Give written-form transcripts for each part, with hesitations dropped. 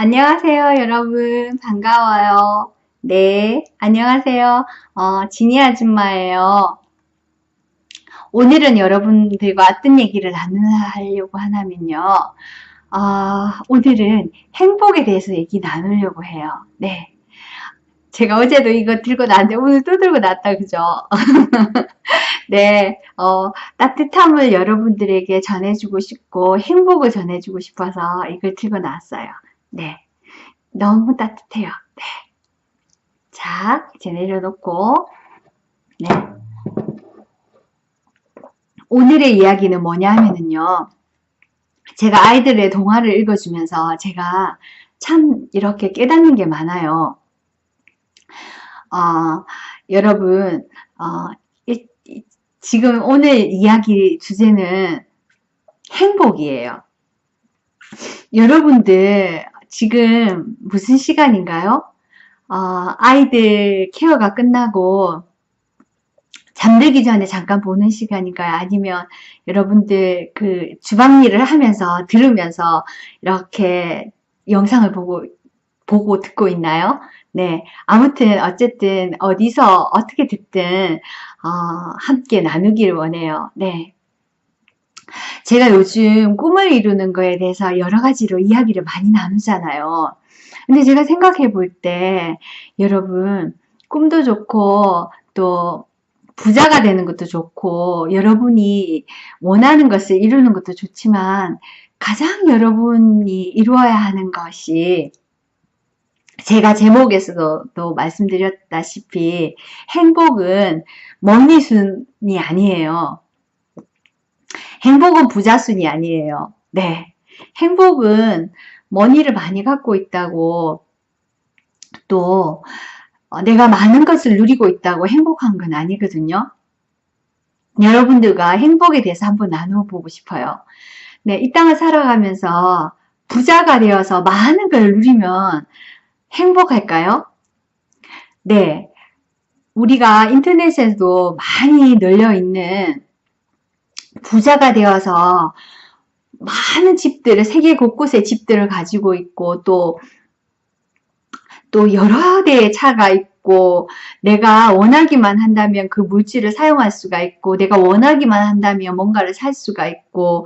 안녕하세요, 여러분. 반가워요. 네, 안녕하세요. 지니 아줌마예요. 오늘은 여러분들과 어떤 얘기를 나누려고 하냐면요. 오늘은 행복에 대해서 얘기 나누려고 해요. 네. 제가 어제도 이거 들고 나왔는데 오늘 또 들고 나왔다, 그죠? 네, 따뜻함을 여러분들에게 전해주고 싶고 행복을 전해주고 싶어서 이걸 들고 나왔어요. 네. 너무 따뜻해요. 네. 자, 이제 내려놓고, 네. 오늘의 이야기는 뭐냐 하면은요, 제가 아이들의 동화를 읽어주면서 제가 참 이렇게 깨닫는 게 많아요. 여러분, 지금 오늘 이야기 주제는 행복이에요. 여러분들, 지금 무슨 시간인가요? 아이들 케어가 끝나고 잠들기 전에 잠깐 보는 시간인가요? 아니면 여러분들 그 주방 일을 하면서 들으면서 이렇게 영상을 보고 듣고 있나요? 네. 아무튼 어쨌든 어디서 어떻게 듣든 함께 나누기를 원해요. 네. 제가 요즘 꿈을 이루는 거에 대해서 여러 가지로 이야기를 많이 나누잖아요. 근데 제가 생각해 볼 때 여러분 꿈도 좋고 또 부자가 되는 것도 좋고 여러분이 원하는 것을 이루는 것도 좋지만 가장 여러분이 이루어야 하는 것이 제가 제목에서도 또 말씀드렸다시피 행복은 머니순이 아니에요. 행복은 부자순이 아니에요. 네. 행복은 머니를 많이 갖고 있다고 또 내가 많은 것을 누리고 있다고 행복한 건 아니거든요. 여러분들과 행복에 대해서 한번 나눠보고 싶어요. 네, 이 땅을 살아가면서 부자가 되어서 많은 걸 누리면 행복할까요? 네, 우리가 인터넷에도 많이 널려있는 부자가 되어서 많은 집들을, 세계 곳곳에 집들을 가지고 있고 또 여러 대의 차가 있고 내가 원하기만 한다면 그 물질을 사용할 수가 있고 내가 원하기만 한다면 뭔가를 살 수가 있고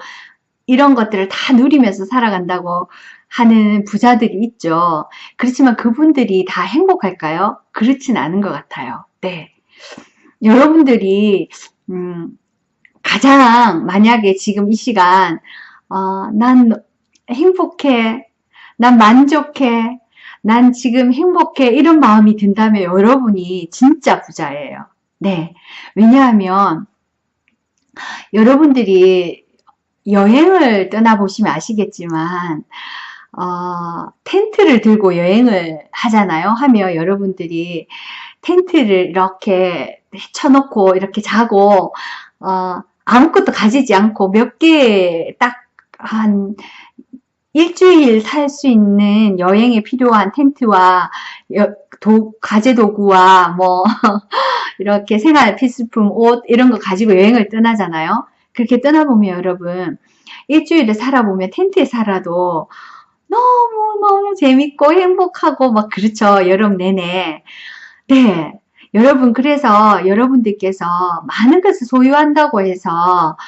이런 것들을 다 누리면서 살아간다고 하는 부자들이 있죠. 그렇지만 그분들이 다 행복할까요? 그렇진 않은 것 같아요. 네. 여러분들이 가장 만약에 지금 이 시간 난 행복해, 난 만족해, 난 지금 행복해 이런 마음이 든다면 여러분이 진짜 부자예요. 네. 왜냐하면 여러분들이 여행을 떠나보시면 아시겠지만 텐트를 들고 여행을 하잖아요. 하며 여러분들이 텐트를 이렇게 쳐놓고 이렇게 자고 아무것도 가지지 않고 몇 개 딱 한 일주일 살 수 있는 여행에 필요한 텐트와 가재 도구와 뭐 이렇게 생활 필수품, 옷 이런 거 가지고 여행을 떠나잖아요. 그렇게 떠나보면 여러분 일주일을 살아보면 텐트에 살아도 너무너무 재밌고 행복하고 막 그렇죠. 여름 내내. 네. 여러분 그래서 여러분들께서 많은 것을 소유한다고 해서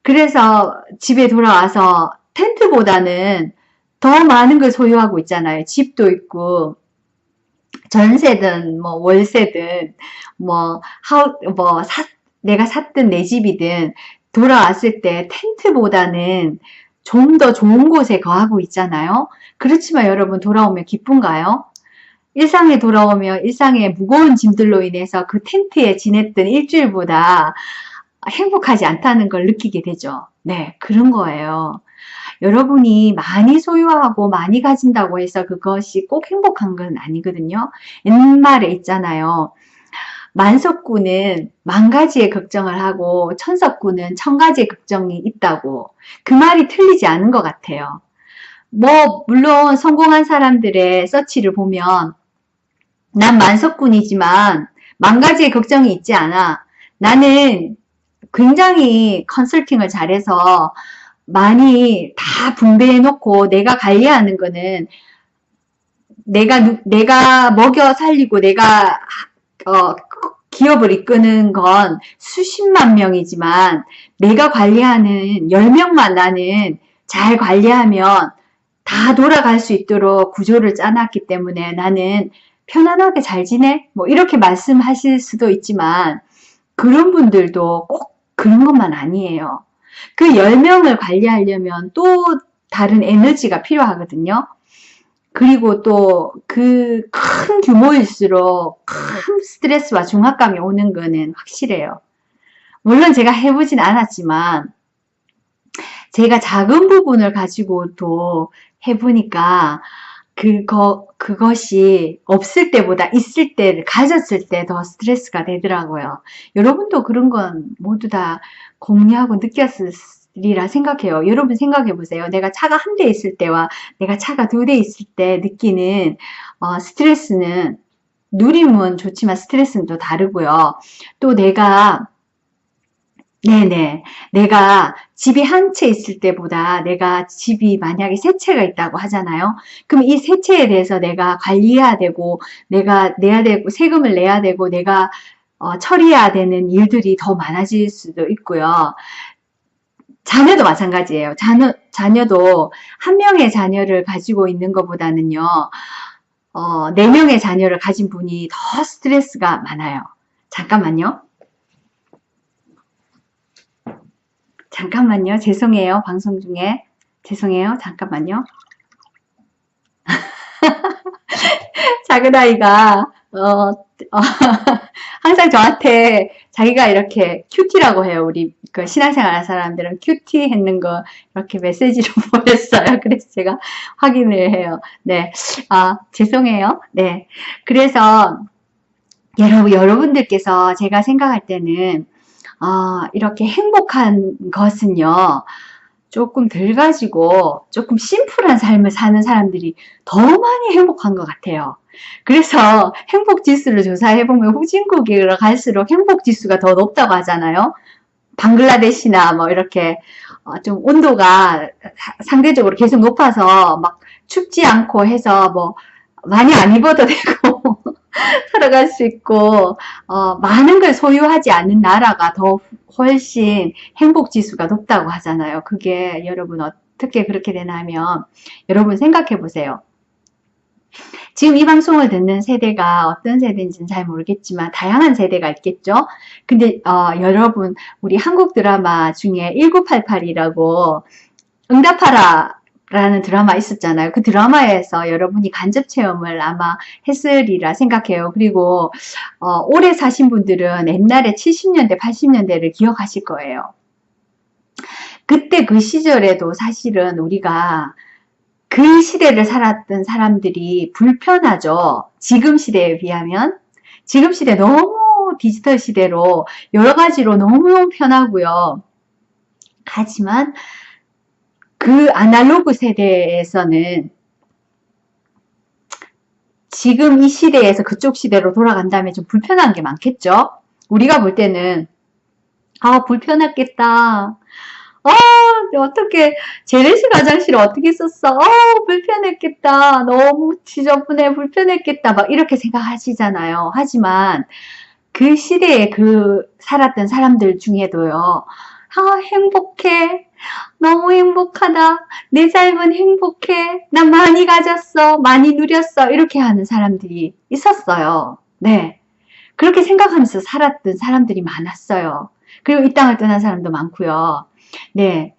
그래서 집에 돌아와서 텐트보다는 더 많은 걸 소유하고 있잖아요. 집도 있고 전세든 뭐 월세든 내가 샀든 내 집이든 돌아왔을 때 텐트보다는 좀 더 좋은 곳에 거하고 있잖아요. 그렇지만 여러분 돌아오면 기쁜가요? 일상에 돌아오면 일상의 무거운 짐들로 인해서 그 텐트에 지냈던 일주일보다 행복하지 않다는 걸 느끼게 되죠. 네, 그런 거예요. 여러분이 많이 소유하고 많이 가진다고 해서 그것이 꼭 행복한 건 아니거든요. 옛말에 있잖아요. 만석구는 만 가지의 걱정을 하고 천석구는 천 가지의 걱정이 있다고. 그 말이 틀리지 않은 것 같아요. 물론 성공한 사람들의 서치를 보면 난 만석군이지만 만 가지의 걱정이 있지 않아. 나는 굉장히 컨설팅을 잘해서 많이 다 분배해 놓고 내가 관리하는 거는 내가 먹여 살리고 내가, 기업을 이끄는 건 수십만 명이지만 내가 관리하는 10명만 나는 잘 관리하면 다 돌아갈 수 있도록 구조를 짜놨기 때문에 나는 편안하게 잘 지내? 뭐 이렇게 말씀하실 수도 있지만 그런 분들도 꼭 그런 것만 아니에요. 그 10명을 관리하려면 또 다른 에너지가 필요하거든요. 그리고 또 그 큰 규모일수록 큰 스트레스와 중압감이 오는 거는 확실해요. 물론 제가 해보진 않았지만 제가 작은 부분을 가지고도 해보니까 그것이 없을 때보다 있을 때를 가졌을 때 더 스트레스가 되더라고요. 여러분도 그런 건 모두 다 공유하고 느꼈으리라 생각해요. 여러분 생각해 보세요. 내가 차가 한 대 있을 때와 내가 차가 2대 있을 때 느끼는 스트레스는 누림은 좋지만 스트레스는 또 다르고요. 또 내가 집이 한 채 있을 때보다 내가 집이 만약에 3채가 있다고 하잖아요. 그럼 이 3채에 대해서 내가 관리해야 되고, 내가 내야 되고, 세금을 내야 되고, 내가 처리해야 되는 일들이 더 많아질 수도 있고요. 자녀도 마찬가지예요. 자녀도 한 명의 자녀를 가지고 있는 것보다는요, 4명의 자녀를 가진 분이 더 스트레스가 많아요. 잠깐만요. 죄송해요. 방송 중에. 죄송해요. 잠깐만요. 작은 아이가, 항상 저한테 자기가 이렇게 큐티라고 해요. 우리 그 신앙생활 하는 사람들은 큐티 했는 거 이렇게 메시지로 보냈어요. 그래서 제가 확인을 해요. 네. 죄송해요. 네. 그래서 여러분들께서 제가 생각할 때는 이렇게 행복한 것은요, 조금 덜 가지고 조금 심플한 삶을 사는 사람들이 더 많이 행복한 것 같아요. 그래서 행복지수를 조사해보면 후진국으로 갈수록 행복지수가 더 높다고 하잖아요. 방글라데시나 뭐 이렇게 좀 온도가 상대적으로 계속 높아서 막 춥지 않고 해서 뭐 많이 안 입어도 되고 살아갈 수 있고 많은 걸 소유하지 않는 나라가 더 훨씬 행복지수가 높다고 하잖아요. 그게 여러분 어떻게 그렇게 되냐면 여러분 생각해 보세요. 지금 이 방송을 듣는 세대가 어떤 세대인지는 잘 모르겠지만 다양한 세대가 있겠죠. 근데 여러분 우리 한국 드라마 중에 1988이라고 응답하라 라는 드라마 있었잖아요. 그 드라마에서 여러분이 간접 체험을 아마 했으리라 생각해요. 그리고 오래 사신 분들은 옛날에 70년대, 80년대를 기억하실 거예요. 그때 그 시절에도 사실은 우리가 그 시대를 살았던 사람들이 불편하죠. 지금 시대에 비하면. 지금 시대 너무 디지털 시대로 여러 가지로 너무 편하고요. 하지만 그 아날로그 세대에서는 지금 이 시대에서 그쪽 시대로 돌아간다면 좀 불편한 게 많겠죠? 우리가 볼 때는 불편했겠다. 어떻게 재래식 화장실을 어떻게 썼어? 불편했겠다. 너무 지저분해 불편했겠다. 막 이렇게 생각하시잖아요. 하지만 그 시대에 살았던 사람들 중에도요. 행복해. 너무 행복하다. 내 삶은 행복해. 난 많이 가졌어. 많이 누렸어. 이렇게 하는 사람들이 있었어요. 네. 그렇게 생각하면서 살았던 사람들이 많았어요. 그리고 이 땅을 떠난 사람도 많고요. 네.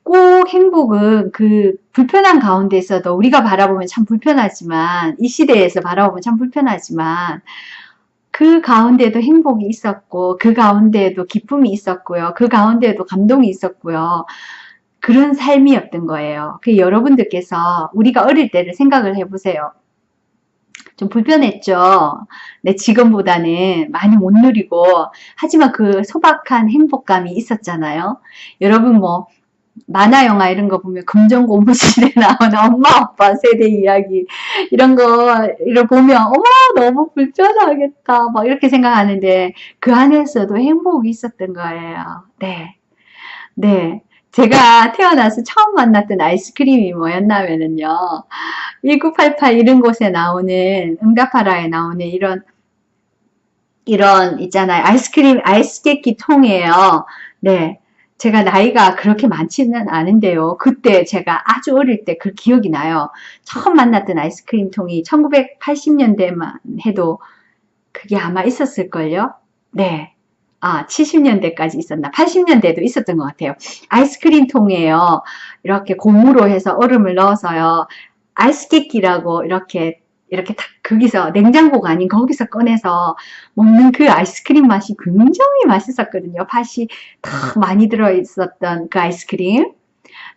꼭 행복은 그 불편한 가운데서도 우리가 바라보면 참 불편하지만 이 시대에서 바라보면 참 불편하지만 그 가운데에도 행복이 있었고 그 가운데에도 기쁨이 있었고요. 그 가운데에도 감동이 있었고요. 그런 삶이었던 거예요. 그 여러분들께서 우리가 어릴 때를 생각을 해보세요. 좀 불편했죠. 네, 지금보다는 많이 못 누리고 하지만 그 소박한 행복감이 있었잖아요. 여러분 뭐 만화 영화 이런 거 보면 금전고무신에 나오는 엄마 아빠 세대 이야기 이런 거를 보면 어머 너무 불편하겠다 막 이렇게 생각하는데 그 안에서도 행복이 있었던 거예요. 네. 제가 태어나서 처음 만났던 아이스크림이 뭐였냐면요. 1988 이런 곳에 나오는, 응답하라에 나오는 이런 있잖아요. 아이스케이크 통이에요. 네. 제가 나이가 그렇게 많지는 않은데요. 그때 제가 아주 어릴 때 그 기억이 나요. 처음 만났던 아이스크림 통이 1980년대만 해도 그게 아마 있었을걸요? 네. 아, 70년대까지 있었나? 80년대도 있었던 것 같아요. 아이스크림 통이에요. 이렇게 고무로 해서 얼음을 넣어서요. 아이스케이크라고 이렇게 딱 거기서 냉장고가 아닌 거기서 꺼내서 먹는 그 아이스크림 맛이 굉장히 맛있었거든요. 팥이 딱 많이 들어있었던 그 아이스크림.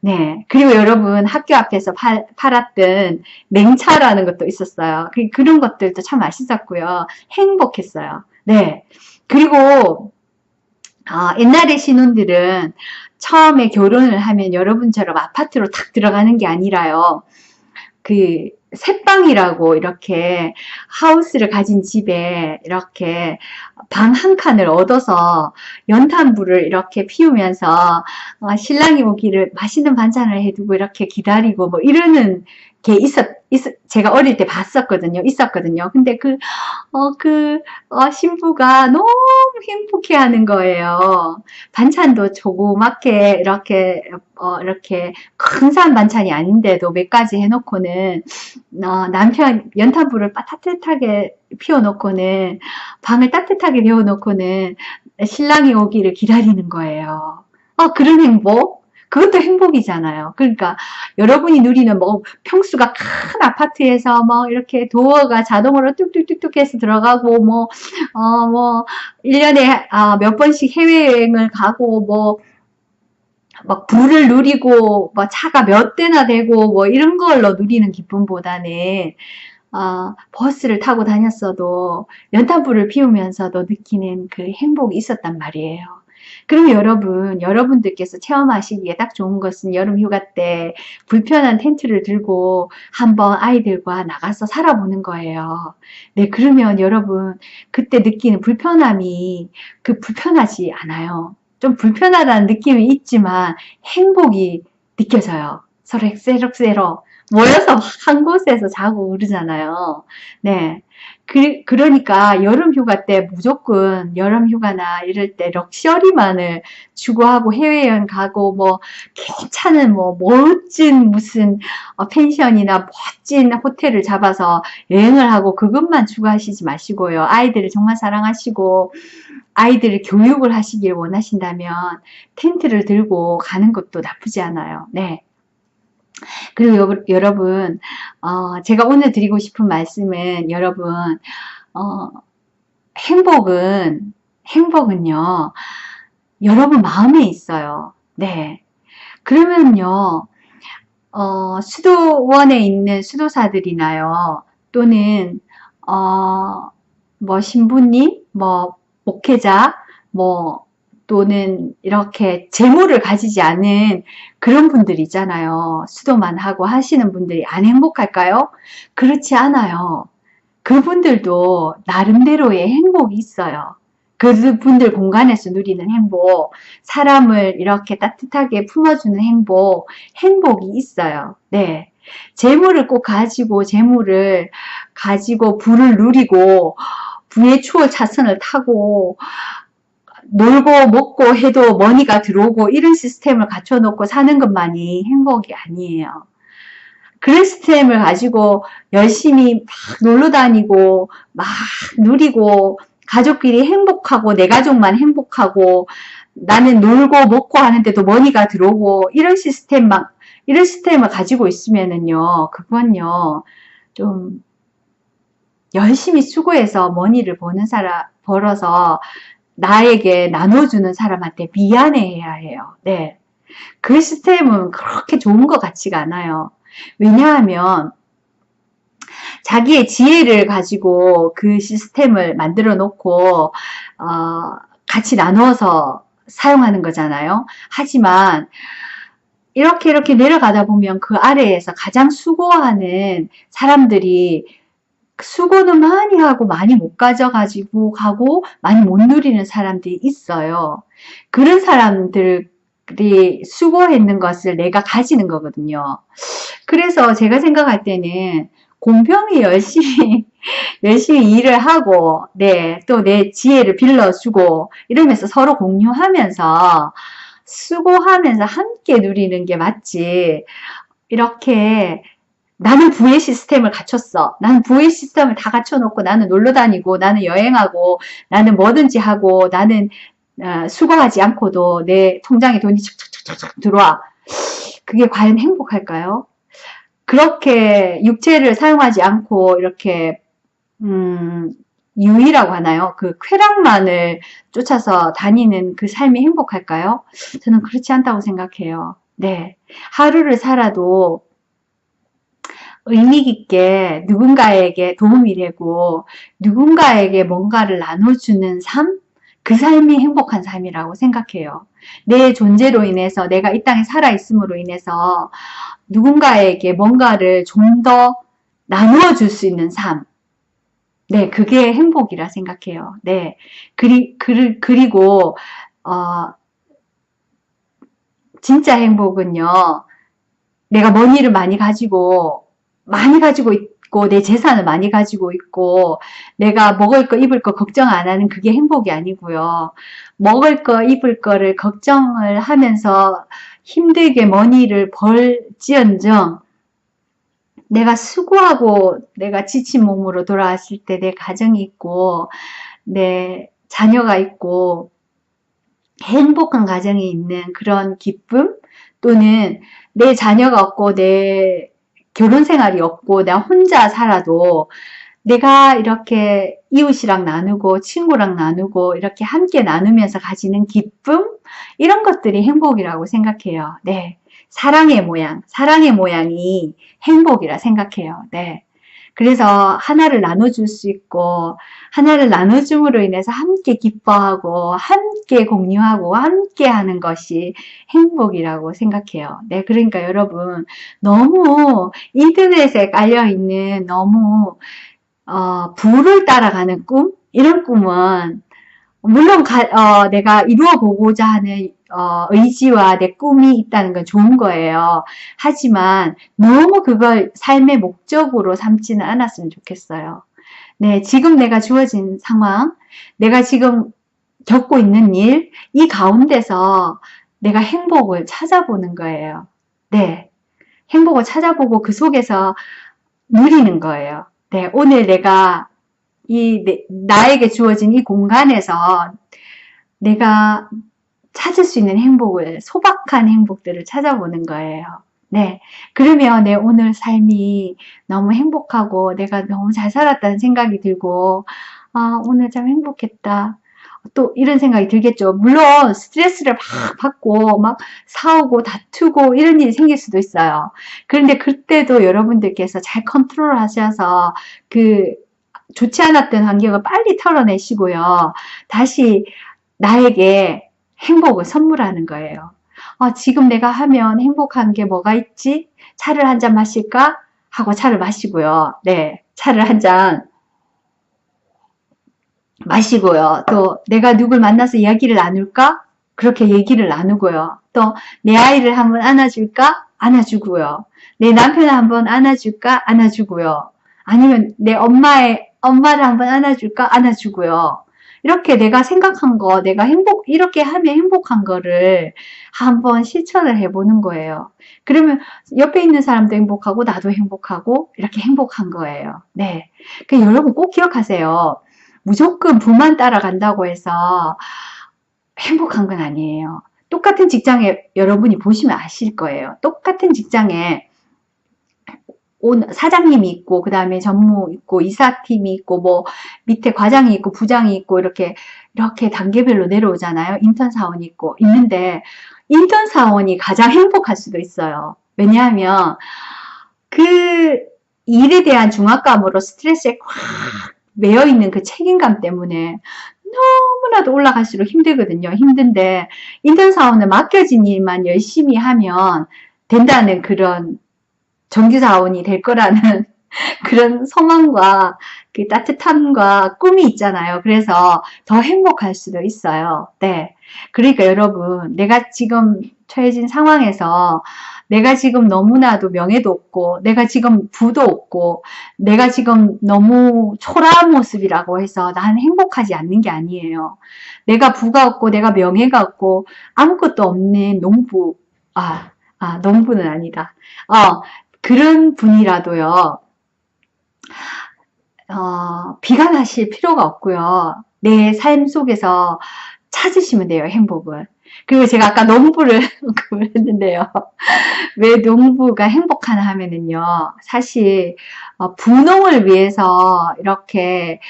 네. 그리고 여러분 학교 앞에서 팔았던 냉차라는 것도 있었어요. 그런 것들도 참 맛있었고요. 행복했어요. 네. 그리고 옛날의 신혼들은 처음에 결혼을 하면 여러분처럼 아파트로 탁 들어가는 게 아니라요. 그 새방이라고 이렇게 하우스를 가진 집에 이렇게 방 한 칸을 얻어서 연탄불을 이렇게 피우면서 신랑이 오기를 맛있는 반찬을 해두고 이렇게 기다리고 뭐 이러는 게 제가 어릴 때 봤었거든요. 있었거든요. 근데 신부가 너무 행복해 하는 거예요. 반찬도 조그맣게 이렇게 큰 산 반찬이 아닌데도 몇 가지 해놓고는 남편 연탄불을 따뜻하게 피워놓고는 방을 따뜻하게 데워놓고는 신랑이 오기를 기다리는 거예요. 그런 행복? 그것도 행복이잖아요. 그러니까 여러분이 누리는 뭐 평수가 큰 아파트에서 뭐 이렇게 도어가 자동으로 뚝뚝뚝뚝 해서 들어가고 뭐 1년에 몇 번씩 해외여행을 가고 막 불을 누리고 뭐 차가 몇 대나 되고 뭐 이런 걸로 누리는 기쁨보다는 버스를 타고 다녔어도 연탄불을 피우면서도 느끼는 그 행복이 있었단 말이에요. 그럼 여러분들께서 체험하시기에 딱 좋은 것은 여름 휴가 때 불편한 텐트를 들고 한번 아이들과 나가서 살아보는 거예요. 네, 그러면 여러분 그때 느끼는 불편함이 불편하지 않아요. 좀 불편하다는 느낌이 있지만 행복이 느껴져요. 서로 새록새록 모여서 한 곳에서 자고 그러잖아요. 네. 그러니까 여름 휴가 때 무조건 여름 휴가나 이럴 때 럭셔리만을 추구하고 해외여행 가고 뭐 괜찮은 뭐 멋진 무슨 펜션이나 멋진 호텔을 잡아서 여행을 하고 그것만 추구하시지 마시고요. 아이들을 정말 사랑하시고 아이들을 교육을 하시길 원하신다면 텐트를 들고 가는 것도 나쁘지 않아요. 네. 그리고 여러분, 제가 오늘 드리고 싶은 말씀은 여러분, 행복은요, 여러분 마음에 있어요. 네. 그러면요, 수도원에 있는 수도사들이나요, 또는, 뭐 신부님, 뭐 목회자, 또는 이렇게 재물을 가지지 않은 그런 분들 있잖아요. 수도만 하고 하시는 분들이 안 행복할까요? 그렇지 않아요. 그분들도 나름대로의 행복이 있어요. 그분들 공간에서 누리는 행복, 사람을 이렇게 따뜻하게 품어주는 행복이 있어요. 네. 재물을 가지고 부를 누리고, 부의 추월 차선을 타고, 놀고 먹고 해도 머니가 들어오고 이런 시스템을 갖춰놓고 사는 것만이 행복이 아니에요. 그런 시스템을 가지고 열심히 막 놀러 다니고 막 누리고 가족끼리 행복하고 내 가족만 행복하고 나는 놀고 먹고 하는데도 머니가 들어오고 이런 시스템을 가지고 있으면은요, 그건요, 좀 열심히 수고해서 머니를 벌어서 나에게 나눠주는 사람한테 미안해해야 해요. 네. 그 시스템은 그렇게 좋은 것 같지가 않아요. 왜냐하면 자기의 지혜를 가지고 그 시스템을 만들어 놓고 같이 나누어서 사용하는 거잖아요. 하지만 이렇게 내려가다 보면 그 아래에서 가장 수고하는 사람들이 수고는 많이 하고 많이 못 가져가지고 가고 많이 못 누리는 사람들이 있어요. 그런 사람들이 수고했는 것을 내가 가지는 거거든요. 그래서 제가 생각할 때는 공평히 열심히 열심히 일을 하고, 네, 또 내 지혜를 빌려주고 이러면서 서로 공유하면서 수고하면서 함께 누리는 게 맞지. 이렇게 나는 부의 시스템을 갖췄어. 나는 부의 시스템을 다 갖춰놓고 나는 놀러 다니고 나는 여행하고 나는 뭐든지 하고 나는 수고하지 않고도 내 통장에 돈이 착착착착 들어와. 그게 과연 행복할까요? 그렇게 육체를 사용하지 않고 이렇게 유의라고 하나요? 그 쾌락만을 쫓아서 다니는 그 삶이 행복할까요? 저는 그렇지 않다고 생각해요. 네. 하루를 살아도 의미 깊게 누군가에게 도움이 되고 누군가에게 뭔가를 나눠주는 삶? 그 삶이 행복한 삶이라고 생각해요. 내 존재로 인해서 내가 이 땅에 살아있음으로 인해서 누군가에게 뭔가를 좀 더 나누어 줄 수 있는 삶. 네, 그게 행복이라 생각해요. 네. 그리고, 진짜 행복은요, 내가 머니를 많이 가지고 있고, 내 재산을 많이 가지고 있고, 내가 먹을 거, 입을 거 걱정 안 하는 그게 행복이 아니고요. 먹을 거, 입을 거를 걱정을 하면서 힘들게 머니를 벌지언정, 내가 수고하고 내가 지친 몸으로 돌아왔을 때 내 가정이 있고 내 자녀가 있고 행복한 가정이 있는 그런 기쁨 또는 내 자녀가 없고 내 결혼 생활이 없고 나 혼자 살아도 내가 이렇게 이웃이랑 나누고 친구랑 나누고 이렇게 함께 나누면서 가지는 기쁨 이런 것들이 행복이라고 생각해요. 네. 사랑의 모양이 행복이라 생각해요. 네. 그래서 하나를 나눠줄 수 있고 하나를 나눠줌으로 인해서 함께 기뻐하고 함께 공유하고 함께 하는 것이 행복이라고 생각해요. 네, 그러니까 여러분 너무 인터넷에 깔려있는 너무 부를 따라가는 꿈? 이런 꿈은 물론 내가 이루어보고자 하는 의지와 내 꿈이 있다는 건 좋은 거예요. 하지만 너무 그걸 삶의 목적으로 삼지는 않았으면 좋겠어요. 네, 지금 내가 주어진 상황, 내가 지금 겪고 있는 일, 이 가운데서 내가 행복을 찾아보는 거예요. 네, 행복을 찾아보고 그 속에서 누리는 거예요. 네, 오늘 내가 나에게 주어진 이 공간에서 내가 찾을 수 있는 행복을, 소박한 행복들을 찾아보는 거예요. 네. 그러면 내 오늘 삶이 너무 행복하고 내가 너무 잘 살았다는 생각이 들고, 오늘 참 행복했다. 또 이런 생각이 들겠죠. 물론 스트레스를 막 받고 막 싸우고 다투고 이런 일이 생길 수도 있어요. 그런데 그때도 여러분들께서 잘 컨트롤 하셔서 그 좋지 않았던 환경을 빨리 털어내시고요. 다시 나에게 행복을 선물하는 거예요. 지금 내가 하면 행복한 게 뭐가 있지? 차를 한 잔 마실까? 하고 차를 마시고요. 네, 차를 한 잔 마시고요. 또 내가 누굴 만나서 이야기를 나눌까? 그렇게 얘기를 나누고요. 또 내 아이를 한번 안아줄까? 안아주고요. 내 남편을 한번 안아줄까? 안아주고요. 아니면 내 엄마를 한번 안아줄까? 안아주고요. 이렇게 내가 생각한 거, 이렇게 하면 행복한 거를 한번 실천을 해보는 거예요. 그러면 옆에 있는 사람도 행복하고, 나도 행복하고, 이렇게 행복한 거예요. 네. 여러분 꼭 기억하세요. 무조건 부만 따라간다고 해서 행복한 건 아니에요. 똑같은 직장에 여러분이 보시면 아실 거예요. 똑같은 직장에 사장님이 있고 그 다음에 전무 있고 이사팀이 있고 뭐 밑에 과장이 있고 부장이 있고 이렇게 단계별로 내려오잖아요. 인턴 사원이 있고 있는데 인턴 사원이 가장 행복할 수도 있어요. 왜냐하면 그 일에 대한 중압감으로 스트레스에 꽉 매여있는 그 책임감 때문에 너무나도 올라갈수록 힘들거든요. 힘든데 인턴 사원은 맡겨진 일만 열심히 하면 된다는 그런 정규사원이 될 거라는 그런 소망과 그 따뜻함과 꿈이 있잖아요. 그래서 더 행복할 수도 있어요. 네. 그러니까 여러분, 내가 지금 처해진 상황에서 내가 지금 너무나도 명예도 없고, 내가 지금 부도 없고, 내가 지금 너무 초라한 모습이라고 해서 나는 행복하지 않는 게 아니에요. 내가 부가 없고, 내가 명예가 없고, 아무것도 없는 농부, 농부는 아니다. 그런 분이라도요, 비관하실 필요가 없고요. 내 삶 속에서 찾으시면 돼요, 행복을. 그리고 제가 아까 농부를 했는데요. 왜 농부가 행복하나 하면은요, 사실 분홍을 위해서 이렇게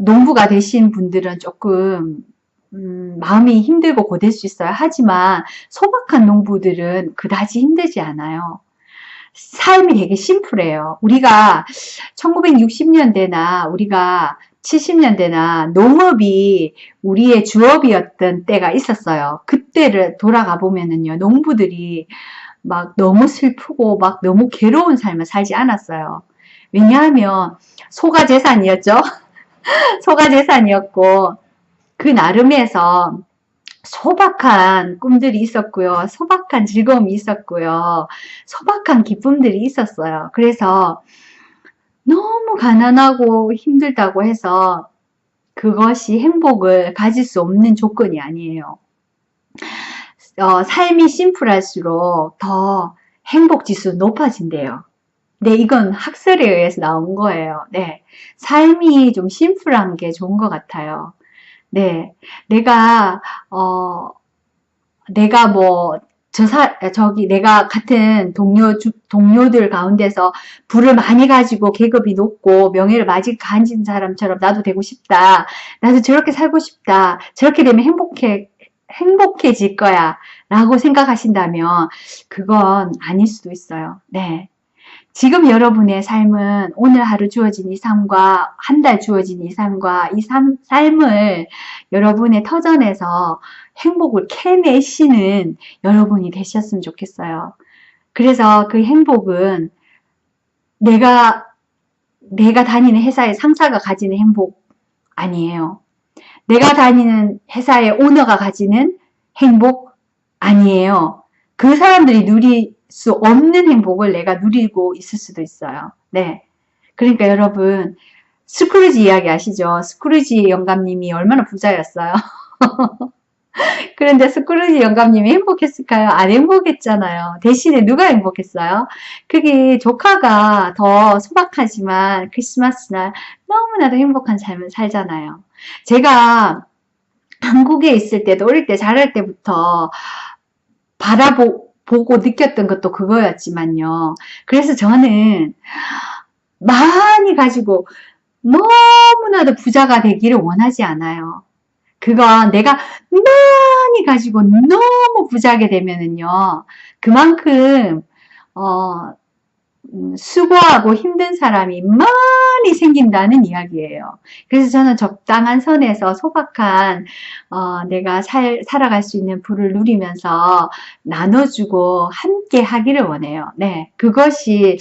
농부가 되신 분들은 조금 마음이 힘들고 고될 수 있어요. 하지만 소박한 농부들은 그다지 힘들지 않아요. 삶이 되게 심플해요. 우리가 1960년대나 우리가 70년대나 농업이 우리의 주업이었던 때가 있었어요. 그때를 돌아가 보면은요, 농부들이 막 너무 슬프고 막 너무 괴로운 삶을 살지 않았어요. 왜냐하면 소가 재산이었죠. 소가 재산이었고, 그 나름에서 소박한 꿈들이 있었고요. 소박한 즐거움이 있었고요. 소박한 기쁨들이 있었어요. 그래서 너무 가난하고 힘들다고 해서 그것이 행복을 가질 수 없는 조건이 아니에요. 삶이 심플할수록 더 행복 지수 높아진대요. 네, 이건 학설에 의해서 나온 거예요. 네, 삶이 좀 심플한 게 좋은 것 같아요. 네, 내가 뭐, 내가 같은 동료들 가운데서 부를 많이 가지고 계급이 높고 명예를 많이 가진 사람처럼 나도 되고 싶다. 나도 저렇게 살고 싶다. 저렇게 되면 행복해질 거야. 라고 생각하신다면, 그건 아닐 수도 있어요. 네. 지금 여러분의 삶은 오늘 하루 주어진 이 삶과 한 달 주어진 이 삶과 이 삶을 여러분의 터전에서 행복을 캐내시는 여러분이 되셨으면 좋겠어요. 그래서 그 행복은 내가 다니는 회사의 상사가 가지는 행복 아니에요. 내가 다니는 회사의 오너가 가지는 행복 아니에요. 그 사람들이 누릴 수 없는 행복을 내가 누리고 있을 수도 있어요. 네. 그러니까 여러분, 스크루지 이야기 아시죠? 스크루지 영감님이 얼마나 부자였어요. 그런데 스크루지 영감님이 행복했을까요? 안 행복했잖아요. 대신에 누가 행복했어요? 그게 조카가 더 소박하지만 크리스마스날 너무나도 행복한 삶을 살잖아요. 제가 한국에 있을 때도 어릴 때 자랄 때부터 보고 느꼈던 것도 그거였지만요. 그래서 저는 많이 가지고 너무나도 부자가 되기를 원하지 않아요. 그건 내가 많이 가지고 너무 부자게 되면은요, 그만큼 수고하고 힘든 사람이 많이 생긴다는 이야기예요. 그래서 저는 적당한 선에서 소박한 내가 살아갈 수 있는 부를 누리면서 나눠주고 함께 하기를 원해요. 네, 그것이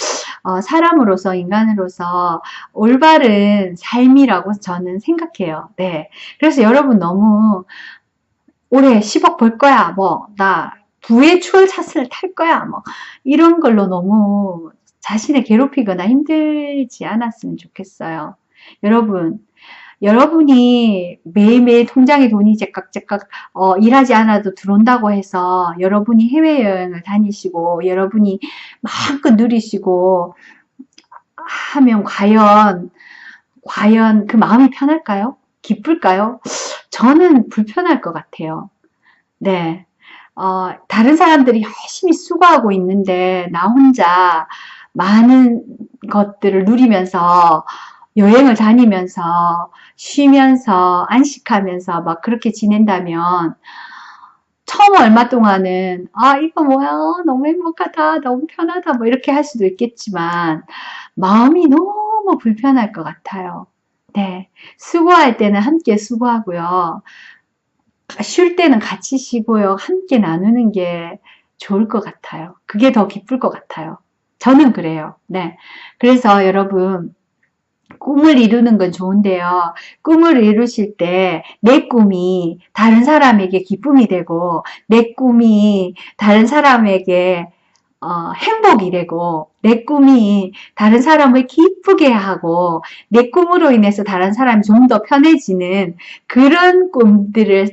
사람으로서 인간으로서 올바른 삶이라고 저는 생각해요. 네, 그래서 여러분 너무 올해 10억 벌 거야, 나 부의 추월차선을 탈 거야, 이런 걸로 너무 자신을 괴롭히거나 힘들지 않았으면 좋겠어요. 여러분이 매일매일 통장에 돈이 제깍제깍 일하지 않아도 들어온다고 해서 여러분이 해외여행을 다니시고 여러분이 마음껏 누리시고 하면 과연 그 마음이 편할까요? 기쁠까요? 저는 불편할 것 같아요. 네. 다른 사람들이 열심히 수고하고 있는데 나 혼자 많은 것들을 누리면서 여행을 다니면서 쉬면서 안식하면서 막 그렇게 지낸다면 처음 얼마 동안은 이거 뭐야 너무 행복하다 너무 편하다 이렇게 할 수도 있겠지만 마음이 너무 불편할 것 같아요. 네, 수고할 때는 함께 수고하고요. 쉴 때는 같이 쉬고요. 함께 나누는 게 좋을 것 같아요. 그게 더 기쁠 것 같아요. 저는 그래요. 네. 그래서 여러분, 꿈을 이루는 건 좋은데요. 꿈을 이루실 때 내 꿈이 다른 사람에게 기쁨이 되고 내 꿈이 다른 사람에게 행복이 되고 내 꿈이 다른 사람을 기쁘게 하고 내 꿈으로 인해서 다른 사람이 좀 더 편해지는 그런 꿈들을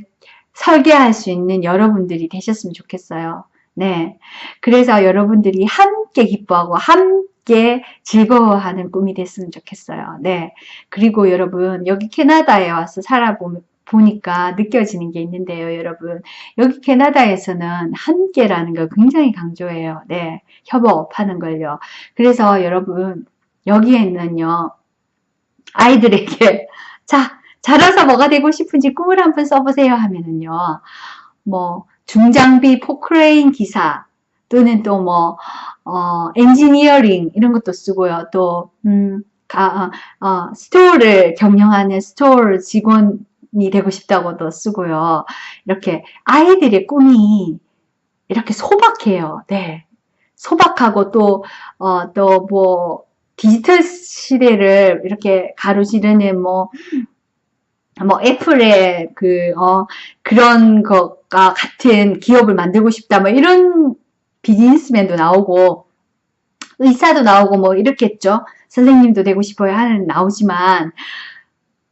설계할 수 있는 여러분들이 되셨으면 좋겠어요. 네. 그래서 여러분들이 함께 기뻐하고 함께 즐거워하는 꿈이 됐으면 좋겠어요. 네. 그리고 여러분, 여기 캐나다에 와서 보니까 느껴지는 게 있는데요, 여러분. 여기 캐나다에서는 함께라는 걸 굉장히 강조해요. 네. 협업하는 걸요. 그래서 여러분, 여기에는요, 아이들에게, 자, 자라서 뭐가 되고 싶은지 꿈을 한번 써보세요 하면은요, 뭐, 중장비 포크레인 기사, 또는 또 뭐, 엔지니어링, 이런 것도 쓰고요. 또, 스토어를 경영하는 스토어 직원이 되고 싶다고도 쓰고요. 이렇게 아이들의 꿈이 이렇게 소박해요. 네. 소박하고 또 뭐, 디지털 시대를 이렇게 가로지르는 뭐 애플의 그런 것과 같은 기업을 만들고 싶다, 뭐 이런 비즈니스맨도 나오고, 의사도 나오고, 뭐 이렇겠죠. 선생님도 되고 싶어요 하는 나오지만,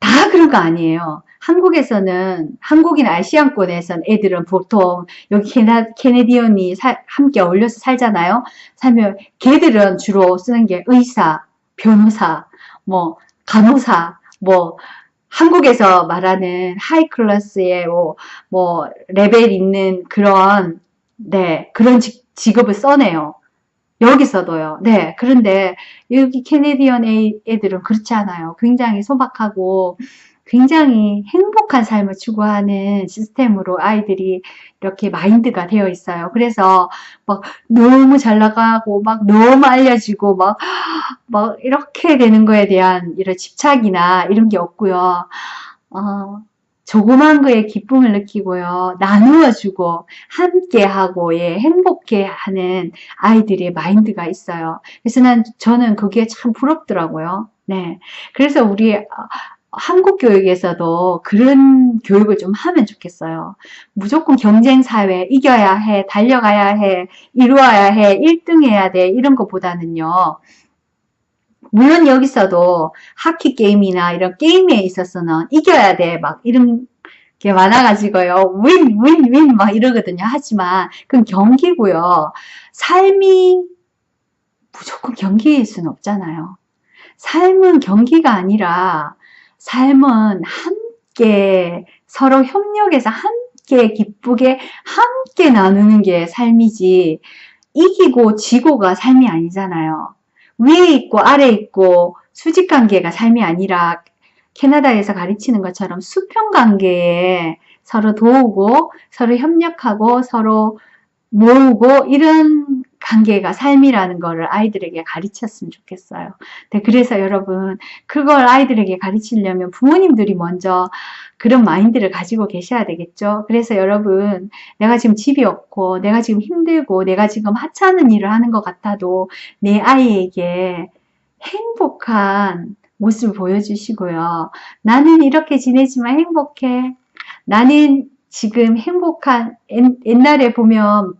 다 그런 거 아니에요. 한국인 아시아권에선 애들은 보통 여기 캐네디언이 함께 어울려서 살잖아요. 살면 걔들은 주로 쓰는 게 의사, 변호사, 뭐 간호사, 뭐 한국에서 말하는 하이 클래스의 뭐 레벨 있는 그런 그런 직업을 써내요. 여기서도요. 네. 그런데 여기 캐네디언 애들은 그렇지 않아요. 굉장히 소박하고 굉장히 행복한 삶을 추구하는 시스템으로 아이들이 이렇게 마인드가 되어 있어요. 그래서 막 너무 잘 나가고 막 너무 알려지고 막 이렇게 되는 거에 대한 이런 집착이나 이런 게 없고요. 어, 조그만 거에 기쁨을 느끼고요. 나누어 주고 함께하고 행복해 하는 아이들의 마인드가 있어요. 그래서 저는 그게 참 부럽더라고요. 네. 그래서 우리 한국 교육에서도 그런 교육을 좀 하면 좋겠어요. 무조건 경쟁 사회, 이겨야 해, 달려가야 해, 이루어야 해, 1등 해야 돼, 이런 것보다는요. 물론 여기서도 하키 게임이나 이런 게임에 있어서는 이겨야 돼, 막 이런 게 많아가지고요. 윈, 윈, 윈, 막 이러거든요. 하지만 그건 경기고요. 삶이 무조건 경기일 수는 없잖아요. 삶은 경기가 아니라 삶은 함께 서로 협력해서 함께 기쁘게 함께 나누는 게 삶이지 이기고 지고가 삶이 아니잖아요. 위에 있고 아래 있고 수직관계가 삶이 아니라 캐나다에서 가르치는 것처럼 수평관계에 서로 도우고 서로 협력하고 서로 모으고 이런 관계가 삶이라는 거를 아이들에게 가르쳤으면 좋겠어요. 네, 그래서 여러분 그걸 아이들에게 가르치려면 부모님들이 먼저 그런 마인드를 가지고 계셔야 되겠죠. 그래서 여러분 내가 지금 집이 없고 내가 지금 힘들고 내가 지금 하찮은 일을 하는 것 같아도 내 아이에게 행복한 모습을 보여주시고요. 나는 이렇게 지내지만 행복해. 나는 지금 행복한 옛날에 보면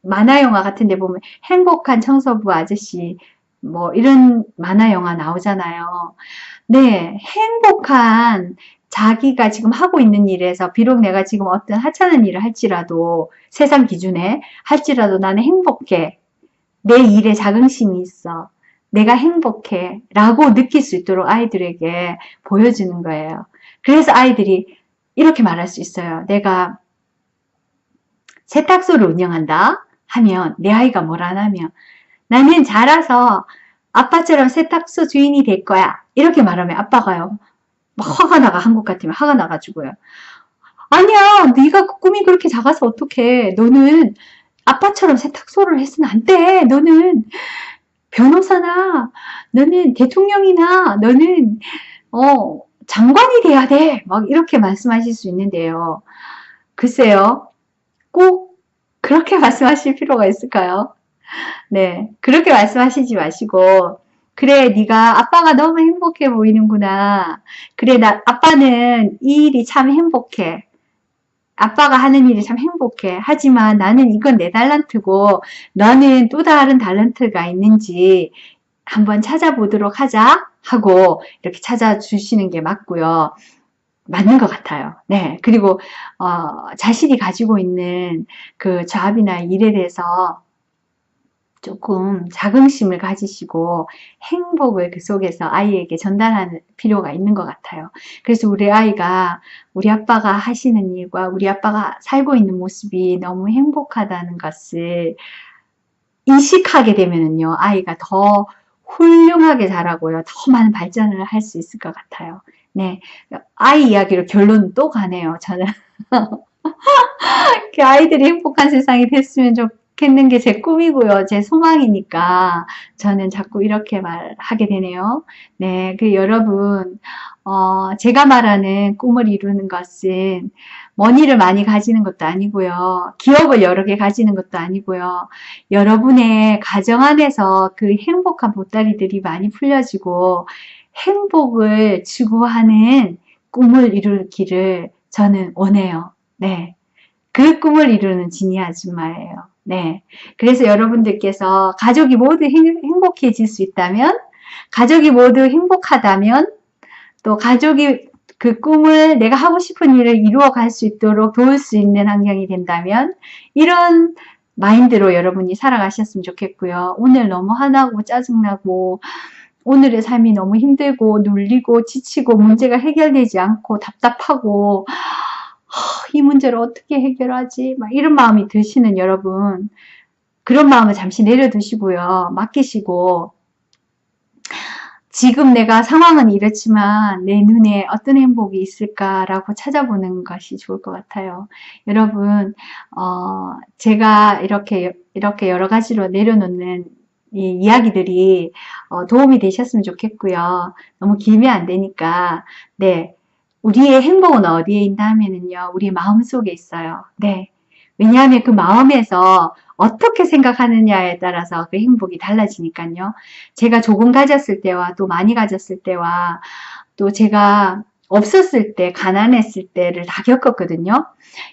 만화 영화 같은 데 보면 행복한 청소부 아저씨 뭐 이런 만화 영화 나오잖아요. 네, 행복한 자기가 지금 하고 있는 일에서 비록 내가 지금 어떤 하찮은 일을 할지라도 세상 기준에 할지라도 나는 행복해. 내 일에 자긍심이 있어. 내가 행복해. 라고 느낄 수 있도록 아이들에게 보여주는 거예요. 그래서 아이들이 이렇게 말할 수 있어요. 내가 세탁소를 운영한다 하면 내 아이가 뭐라 하면 나는 자라서 아빠처럼 세탁소 주인이 될 거야. 이렇게 말하면 아빠가요. 막 화가 나가. 한국 같으면 화가 나가지고요. 아니야. 네가 꿈이 그렇게 작아서 어떡해. 너는 아빠처럼 세탁소를 했으면 안 돼. 너는 변호사나 너는 대통령이나 너는 장관이 돼야 돼. 막 이렇게 말씀하실 수 있는데요. 글쎄요. 꼭 그렇게 말씀하실 필요가 있을까요? 네. 그렇게 말씀하시지 마시고 그래, 네가 아빠가 너무 행복해 보이는구나. 그래, 아빠는 이 일이 참 행복해. 아빠가 하는 일이 참 행복해. 하지만 나는 이건 내 달란트고 너는 또 다른 달란트가 있는지 한번 찾아보도록 하자 하고 이렇게 찾아주시는 게 맞고요. 맞는 것 같아요. 네. 그리고 자신이 가지고 있는 그 잡이나 일에 대해서 조금 자긍심을 가지시고 행복을 그 속에서 아이에게 전달하는 필요가 있는 것 같아요. 그래서 우리 아이가 우리 아빠가 하시는 일과 우리 아빠가 살고 있는 모습이 너무 행복하다는 것을 인식하게 되면은요, 아이가 더 훌륭하게 자라고요. 더 많은 발전을 할 수 있을 것 같아요. 네. 아이 이야기로 결론은 또 가네요, 저는. 그 아이들이 행복한 세상이 됐으면 좋겠는 게 제 꿈이고요. 제 소망이니까 저는 자꾸 이렇게 말하게 되네요. 네, 그 여러분, 제가 말하는 꿈을 이루는 것은 머니를 많이 가지는 것도 아니고요. 기업을 여러 개 가지는 것도 아니고요. 여러분의 가정 안에서 그 행복한 보따리들이 많이 풀려지고 행복을 추구하는 꿈을 이루기를 저는 원해요. 네. 그 꿈을 이루는 지니 아줌마예요. 네. 그래서 여러분들께서 가족이 모두 행복해질 수 있다면, 가족이 모두 행복하다면, 또 가족이 그 꿈을 내가 하고 싶은 일을 이루어 갈 수 있도록 도울 수 있는 환경이 된다면, 이런 마인드로 여러분이 살아가셨으면 좋겠고요. 오늘 너무 화나고 짜증나고, 오늘의 삶이 너무 힘들고, 눌리고, 지치고, 문제가 해결되지 않고, 답답하고, 이 문제를 어떻게 해결하지? 막 이런 마음이 드시는 여러분, 그런 마음을 잠시 내려두시고요. 맡기시고, 지금 내가 상황은 이렇지만 내 눈에 어떤 행복이 있을까라고 찾아보는 것이 좋을 것 같아요. 여러분, 제가 이렇게 여러 가지로 내려놓는 이 이야기들이 도움이 되셨으면 좋겠고요. 너무 길면 안 되니까, 네. 우리의 행복은 어디에 있나 하면은요, 우리 마음 속에 있어요. 네. 왜냐하면 그 마음에서 어떻게 생각하느냐에 따라서 그 행복이 달라지니까요. 제가 조금 가졌을 때와 또 많이 가졌을 때와 또 제가 없었을 때, 가난했을 때를 다 겪었거든요.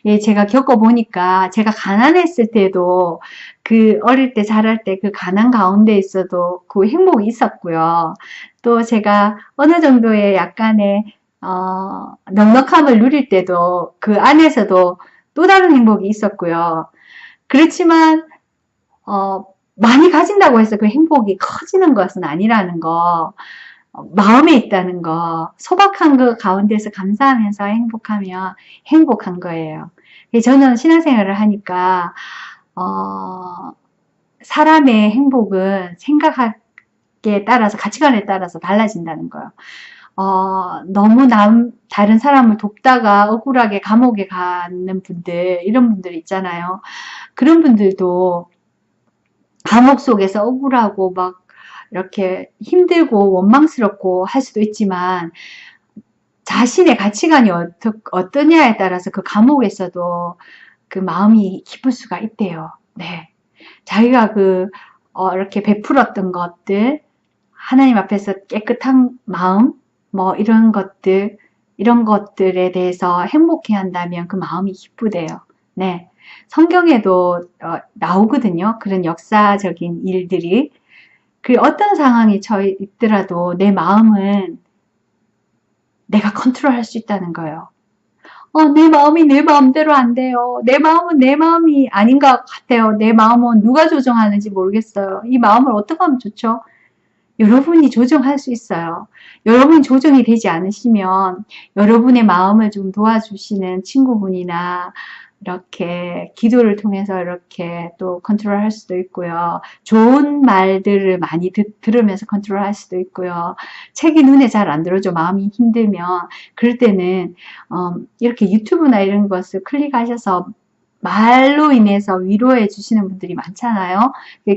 예, 제가 겪어보니까 제가 가난했을 때도 그 어릴 때 자랄 때 그 가난 가운데 있어도 그 행복이 있었고요. 또 제가 어느 정도의 약간의 넉넉함을 누릴 때도 그 안에서도 또 다른 행복이 있었고요. 그렇지만, 많이 가진다고 해서 그 행복이 커지는 것은 아니라는 거, 마음에 있다는 거, 소박한 그 가운데서 감사하면서 행복하면 행복한 거예요. 저는 신앙생활을 하니까, 사람의 행복은 생각에 따라서, 가치관에 따라서 달라진다는 거예요. 너무 다른 사람을 돕다가 억울하게 감옥에 가는 분들, 이런 분들 있잖아요. 그런 분들도 감옥 속에서 억울하고 막 이렇게 힘들고 원망스럽고 할 수도 있지만 자신의 가치관이 어떠냐에 따라서 그 감옥에서도 그 마음이 기쁠 수가 있대요. 네. 자기가 이렇게 베풀었던 것들, 하나님 앞에서 깨끗한 마음, 뭐 이런 것들에 대해서 행복해 한다면 그 마음이 기쁘대요. 네. 성경에도 나오거든요. 그런 역사적인 일들이. 그 어떤 상황이 처해 있더라도 내 마음은 내가 컨트롤할 수 있다는 거예요. 내 마음이 내 마음대로 안 돼요. 내 마음은 내 마음이 아닌 것 같아요. 내 마음은 누가 조정하는지 모르겠어요. 이 마음을 어떻게 하면 좋죠? 여러분이 조정할 수 있어요. 여러분이 조정이 되지 않으시면 여러분의 마음을 좀 도와주시는 친구분이나 이렇게 기도를 통해서 이렇게 또 컨트롤 할 수도 있고요. 좋은 말들을 많이 들으면서 컨트롤 할 수도 있고요. 책이 눈에 잘 안 들어오죠. 마음이 힘들면. 그럴 때는 이렇게 유튜브나 이런 것을 클릭하셔서 말로 인해서 위로해 주시는 분들이 많잖아요.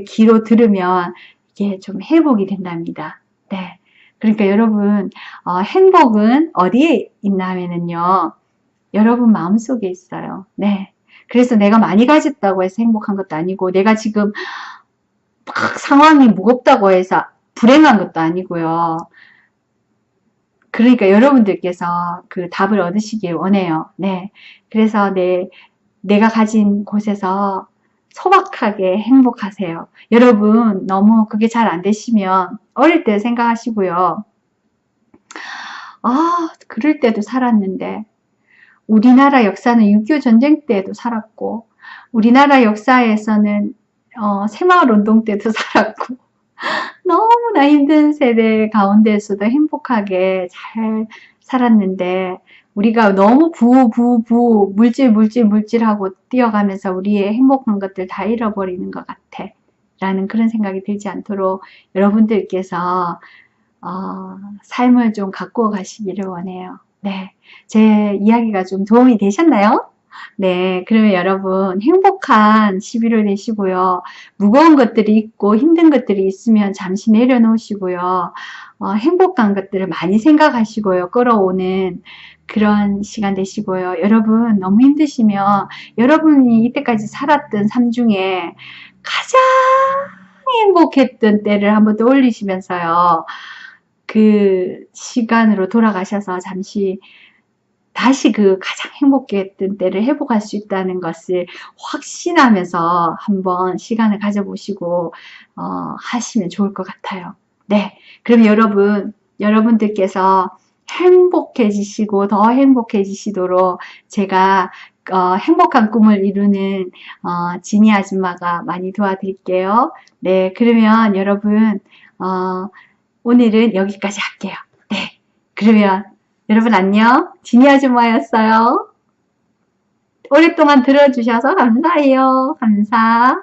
귀로 들으면 이게 좀 회복이 된답니다. 네. 그러니까 여러분, 행복은 어디에 있나 하면은요, 여러분 마음속에 있어요. 네. 그래서 내가 많이 가졌다고 해서 행복한 것도 아니고, 내가 지금 막 상황이 무겁다고 해서 불행한 것도 아니고요. 그러니까 여러분들께서 그 답을 얻으시길 원해요. 네. 그래서 내가 가진 곳에서 소박하게 행복하세요. 여러분, 너무 그게 잘 안 되시면 어릴 때 생각하시고요. 아, 그럴 때도 살았는데, 우리나라 역사는 6.25 전쟁 때도 살았고, 우리나라 역사에서는 새마을 운동 때도 살았고, 너무나 힘든 세대 가운데서도 행복하게 잘 살았는데, 우리가 너무 물질하고 뛰어가면서 우리의 행복한 것들 다 잃어버리는 것 같아. 라는 그런 생각이 들지 않도록 여러분들께서 삶을 좀 가꾸어 가시기를 원해요. 네. 제 이야기가 좀 도움이 되셨나요? 네. 그러면 여러분 행복한 11월 되시고요. 무거운 것들이 있고 힘든 것들이 있으면 잠시 내려놓으시고요. 행복한 것들을 많이 생각하시고요. 끌어오는 그런 시간 되시고요. 여러분 너무 힘드시면 여러분이 이때까지 살았던 삶 중에 가장 행복했던 때를 한번 떠올리시면서요. 그 시간으로 돌아가셔서 잠시 다시 그 가장 행복했던 때를 회복할 수 있다는 것을 확신하면서 한번 시간을 가져보시고 하시면 좋을 것 같아요. 네, 그럼 여러분들께서 행복해지시고 더 행복해지시도록 제가 행복한 꿈을 이루는 지니 아줌마가 많이 도와드릴게요. 네, 그러면 여러분 오늘은 여기까지 할게요. 네, 그러면 여러분 안녕. 지니 아줌마였어요. 오랫동안 들어주셔서 감사해요. 감사.